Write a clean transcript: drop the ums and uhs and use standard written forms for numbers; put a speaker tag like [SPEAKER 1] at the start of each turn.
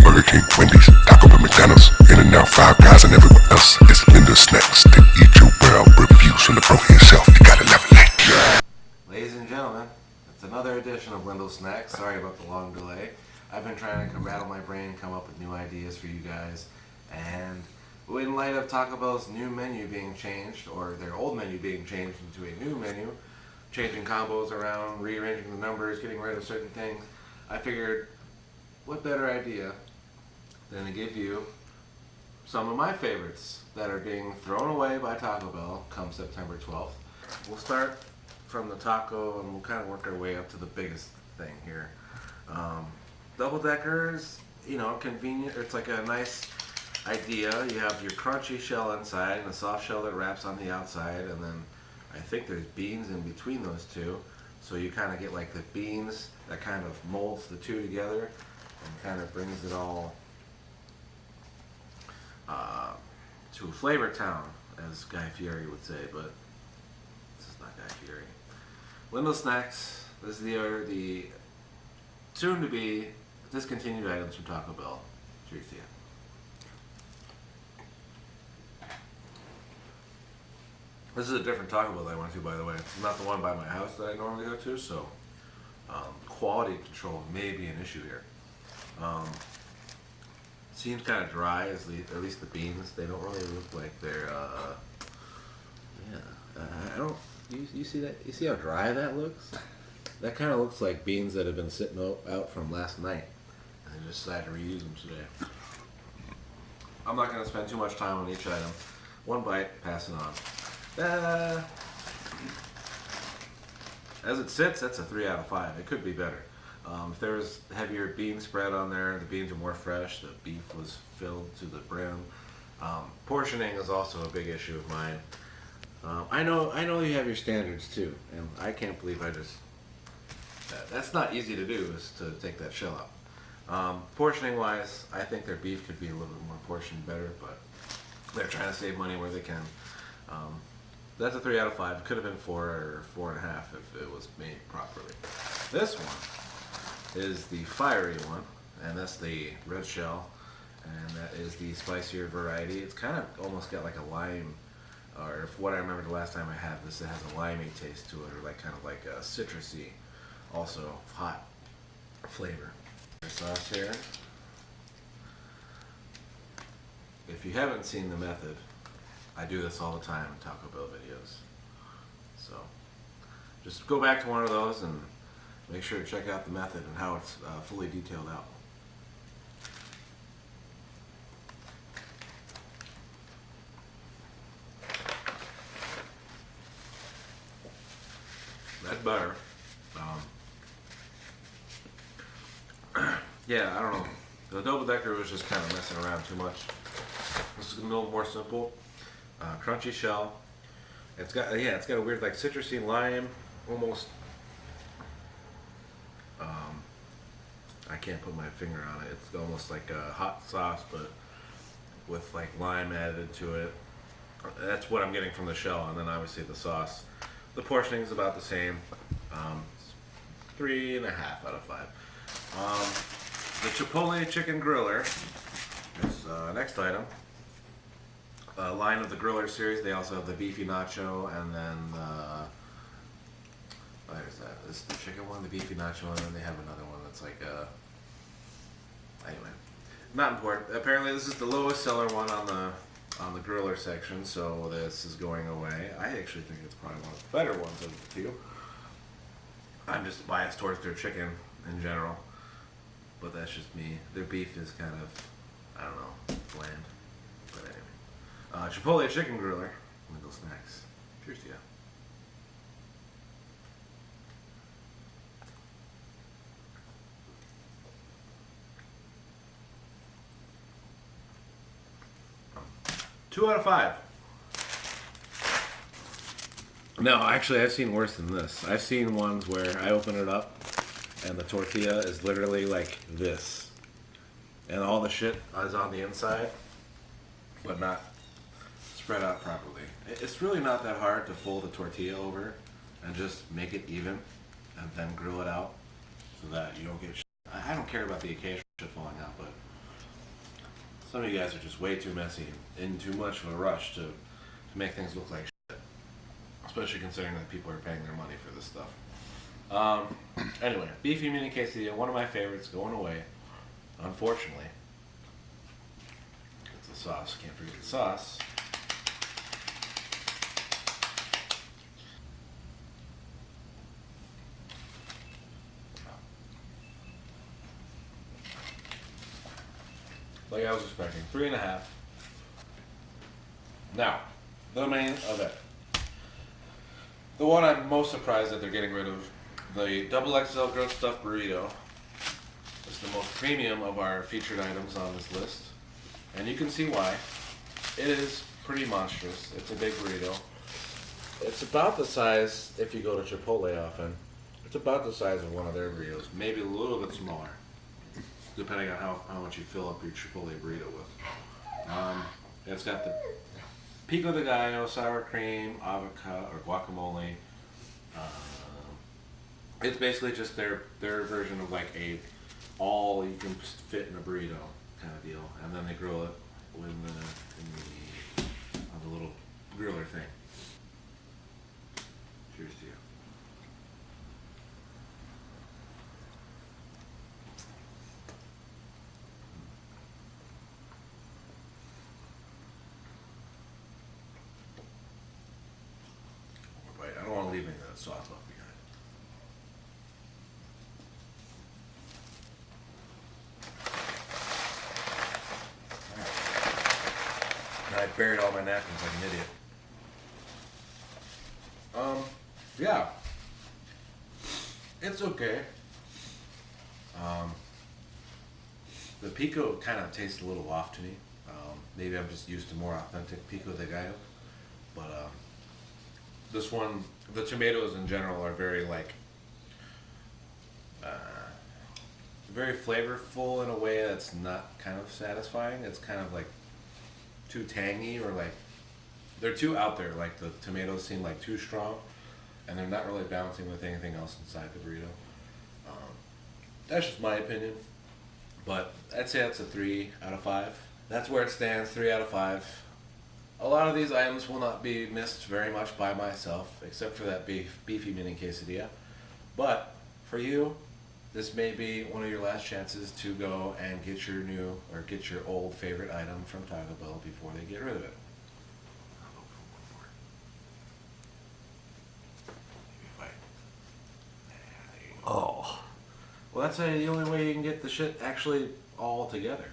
[SPEAKER 1] Burger King, Wendy's, Taco Bell, McDonald's, In-N-Out, Five Guys, and everywhere else. It's Linda Snacks. They eat your world. Reviews from the bro himself. You gotta love it.
[SPEAKER 2] Ladies and gentlemen, it's another edition of Wendell Snacks. Sorry about the long delay. I've been trying to rattle my brain, come up with new ideas for you guys, and in light of Taco Bell's new menu being changed, or their old menu being changed into a new menu, changing combos around, rearranging the numbers, getting rid of certain things, I figured, what better idea than to give you some of my favorites that are being thrown away by Taco Bell come September 12th. We'll start from the taco and we'll kind of work our way up to the biggest thing here. Double deckers, you know, convenient. It's like a nice idea. You have your crunchy shell inside and a soft shell that wraps on the outside, and then I think there's beans in between those two. So you kind of get like the beans that kind of molds the two together and kind of brings it all to a flavor town, as Guy Fieri would say, but this is not Guy Fieri. Wendell Snacks, this is the soon-to-be discontinued items from Taco Bell. Cheers to you. This is a different Taco Bell that I went to, by the way. It's not the one by my house that I normally go to, so quality control may be an issue here. Seems kind of dry, at least the beans. They don't really look like they're, I don't, you see that? You see how dry that looks? That kind of looks like beans that have been sitting out from last night, and they just decided to reuse them today. I'm not going to spend too much time on each item. One bite, pass it on. As it sits, that's a 3 out of 5. It could be better. If there was heavier bean spread on there, the beans are more fresh, the beef was filled to the brim. Portioning is also a big issue of mine. I know you have your standards too, and I can't believe that's not easy to do, is to take that shell out. Portioning wise, I think their beef could be a little bit more portioned better, but they're trying to save money where they can. That's a 3 out of 5. It could have been 4 or 4.5 if it was made properly. This one is the fiery one, and that's the red shell, and that is the spicier variety. It's kind of almost got like a lime, or if what I remember the last time I had this, it has a limey taste to it, or like kind of like a citrusy, also hot flavor. Sauce here. If you haven't seen the method, I do this all the time in Taco Bell videos. So just go back to one of those and make sure to check out the method and how it's fully detailed out. That's butter. Yeah, I don't know. The double decker was just kind of messing around too much. This is a little more simple. Crunchy shell. It's got a weird like citrusy lime, almost. I can't put my finger on it. It's almost like a hot sauce, but with like lime added to it. That's what I'm getting from the shell, and then obviously the sauce. The portioning is about the same. 3.5 out of 5. The Chipotle Chicken Griller is next item. Line of the Griller series. They also have the beefy nacho, and then where's that? This is the chicken one, the beefy nacho, and then they have another one that's like anyway, not important. Apparently, this is the lowest seller one on the Griller section, so this is going away. I actually think it's probably one of the better ones of the two. I'm just biased towards their chicken in general, but that's just me. Their beef is kind of, I don't know, bland. But anyway. Chipotle Chicken Griller, Wendell Snacks. Cheers to you. Two out of 5. No, actually, I've seen worse than this. I've seen ones where I open it up and the tortilla is literally like this, and all the shit is on the inside, but not spread out properly. It's really not that hard to fold the tortilla over and just make it even and then grill it out so that you don't get shit. I don't care about the occasional shit falling out, but Some of you guys are just way too messy and in too much of a rush to make things look like shit. Especially considering that people are paying their money for this stuff. Anyway, beefy mini quesadilla, one of my favorites, going away. Unfortunately, it's the sauce. Can't forget the sauce. Like I was expecting, 3.5. Now, the main event. The one I'm most surprised that they're getting rid of, the double XL grilled stuffed burrito. It's the most premium of our featured items on this list. And you can see why. It is pretty monstrous. It's a big burrito. It's about the size, if you go to Chipotle often, it's about the size of one of their burritos. Maybe a little bit smaller, depending on how much you fill up your Chipotle burrito with. It's got the pico de gallo, sour cream, avocado, or guacamole. It's basically just their version of like a all you can fit in a burrito kind of deal, and then they grill it on the little griller thing. Cheers to you. Right, I don't want to leave any of that sauce left behind. I buried all my napkins like an idiot. Yeah. It's okay. The pico kind of tastes a little off to me. Maybe I'm just used to more authentic pico de gallo. But this one, the tomatoes in general are very like, very flavorful in a way that's not kind of satisfying. It's kind of like too tangy, or like they're too out there. Like the tomatoes seem like too strong, and they're not really balancing with anything else inside the burrito. That's just my opinion, but I'd say that's a 3 out of 5. That's where it stands, 3 out of 5. A lot of these items will not be missed very much by myself, except for that beefy mini quesadilla. But for you, this may be one of your last chances to go and get your new or get your old favorite item from Taco Bell before they get rid of it. Oh. Well, that's the only way you can get the shit actually all together.